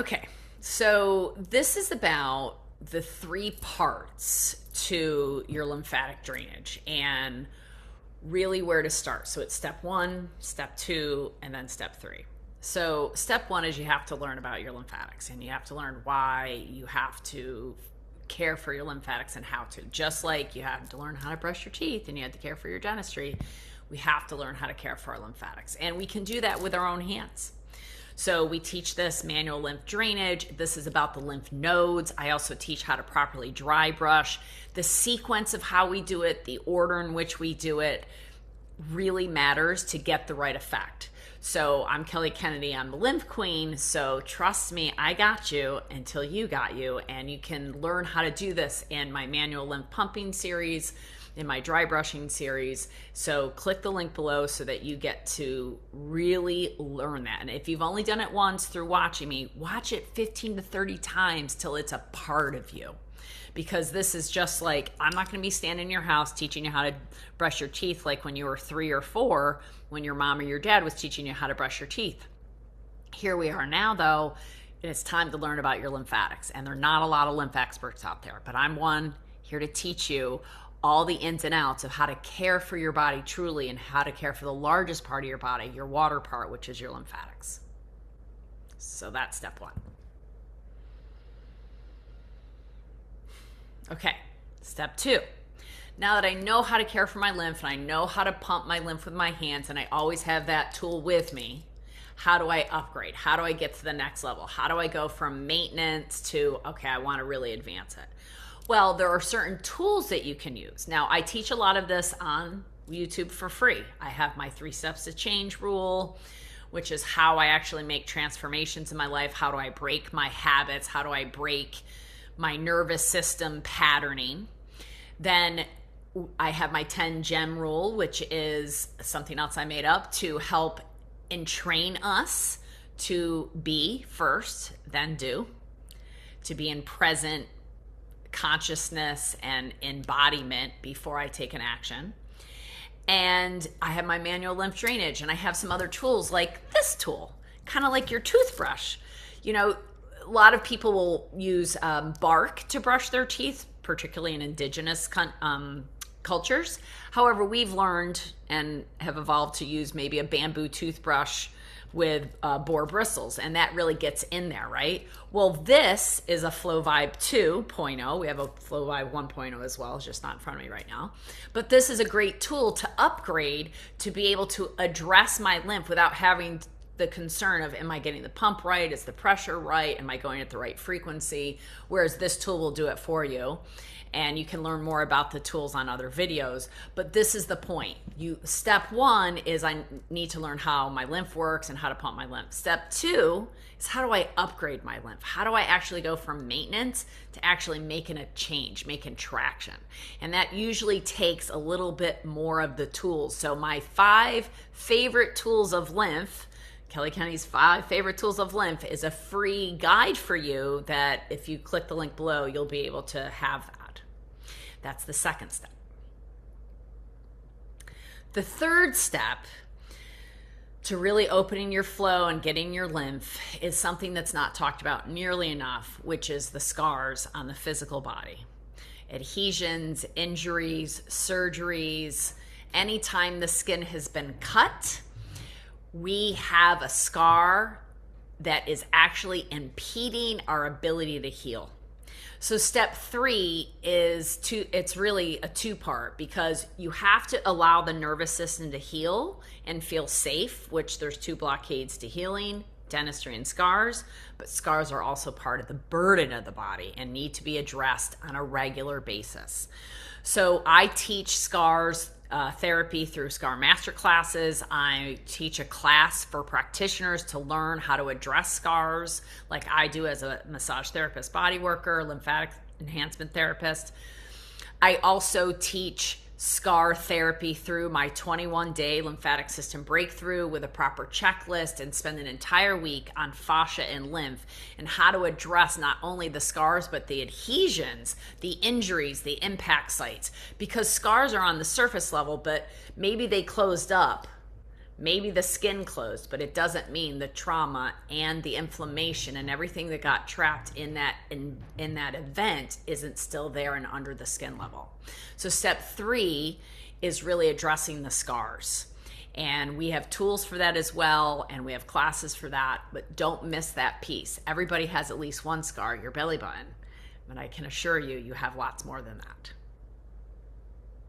Okay, so this is about the three parts to your lymphatic drainage and really where to start. So it's step one, step two, and then step three. So step one is you have to learn about your lymphatics, and you have to learn why you have to care for your lymphatics and how to. Just like you have to learn how to brush your teeth and you have to care for your dentistry, we have to learn how to care for our lymphatics. And we can do that with our own hands. So we teach this manual lymph drainage. This is about the lymph nodes. I also teach how to properly dry brush. The sequence of how we do it, the order in which we do it really matters to get the right effect. So I'm Kelly Kennedy, I'm the Lymph Queen, so trust me, I got you until you got you, and you can learn how to do this in my manual lymph pumping series, in my dry brushing series. So click the link below so that you get to really learn that. And if you've only done it once through watching me, watch it 15 to 30 times till it's a part of you. Because this is just like, I'm not going to be standing in your house teaching you how to brush your teeth like when you were 3 or 4, when your mom or your dad was teaching you how to brush your teeth. Here we are now, though, and it's time to learn about your lymphatics. And there are not a lot of lymph experts out there, but I'm one here to teach you all the ins and outs of how to care for your body truly and how to care for the largest part of your body, your water part, which is your lymphatics. So that's step one. Okay, step two. Now that I know how to care for my lymph and I know how to pump my lymph with my hands, and I always have that tool with me, how do I upgrade? How do I get to the next level? How do I go from maintenance to, okay, I want to really advance it? Well, there are certain tools that you can use. Now, I teach a lot of this on YouTube for free. I have my 3 steps to change rule, which is how I actually make transformations in my life. How do I break my habits? How do I break my nervous system patterning? Then I have my 10 gem rule, which is something else I made up to help entrain us to be first, then do, to be in present consciousness and embodiment before I take an action. And I have my manual lymph drainage, and I have some other tools like this tool, kind of like your toothbrush. You know, a lot of people will use bark to brush their teeth, particularly in indigenous cultures. However, we've learned and have evolved to use maybe a bamboo toothbrush with boar bristles, and that really gets in there, right? Well, this is a Flow Vibe 2.0. We have a Flow Vibe 1.0 as well. It's just not in front of me right now. But this is a great tool to upgrade to be able to address my lymph without having the concern of, am I getting the pump right? Is the pressure right? Am I going at the right frequency? Whereas this tool will do it for you. And you can learn more about the tools on other videos. But this is the point. Step one is I need to learn how my lymph works and how to pump my lymph. Step two is, how do I upgrade my lymph? How do I actually go from maintenance to actually making a change, making traction? And that usually takes a little bit more of the tools. So my 5 favorite tools of lymph, Kelly Kennedy's 5 favorite tools of lymph, is a free guide for you that if you click the link below, you'll be able to have that. That's the second step. The third step to really opening your flow and getting your lymph is something that's not talked about nearly enough, which is the scars on the physical body. Adhesions, injuries, surgeries, anytime the skin has been cut, we have a scar that is actually impeding our ability to heal. So step 3 is it's really a 2-part, because you have to allow the nervous system to heal and feel safe, which there's 2 blockades to healing, dentistry and scars, but scars are also part of the burden of the body and need to be addressed on a regular basis. So I teach scars therapy through Scar Master classes. I teach a class for practitioners to learn how to address scars, like I do as a massage therapist, body worker, lymphatic enhancement therapist. I also teach scar therapy through my 21-day lymphatic system breakthrough with a proper checklist, and spend an entire week on fascia and lymph and how to address not only the scars but the adhesions, the injuries, the impact sites, because scars are on the surface level, but maybe they closed up, Maybe the skin closed, but it doesn't mean the trauma and the inflammation and everything that got trapped in that event isn't still there and under the skin level. So step 3 is really addressing the scars. And we have tools for that as well, and we have classes for that, but don't miss that piece. Everybody has at least one scar, your belly button, but I can assure you, you have lots more than that.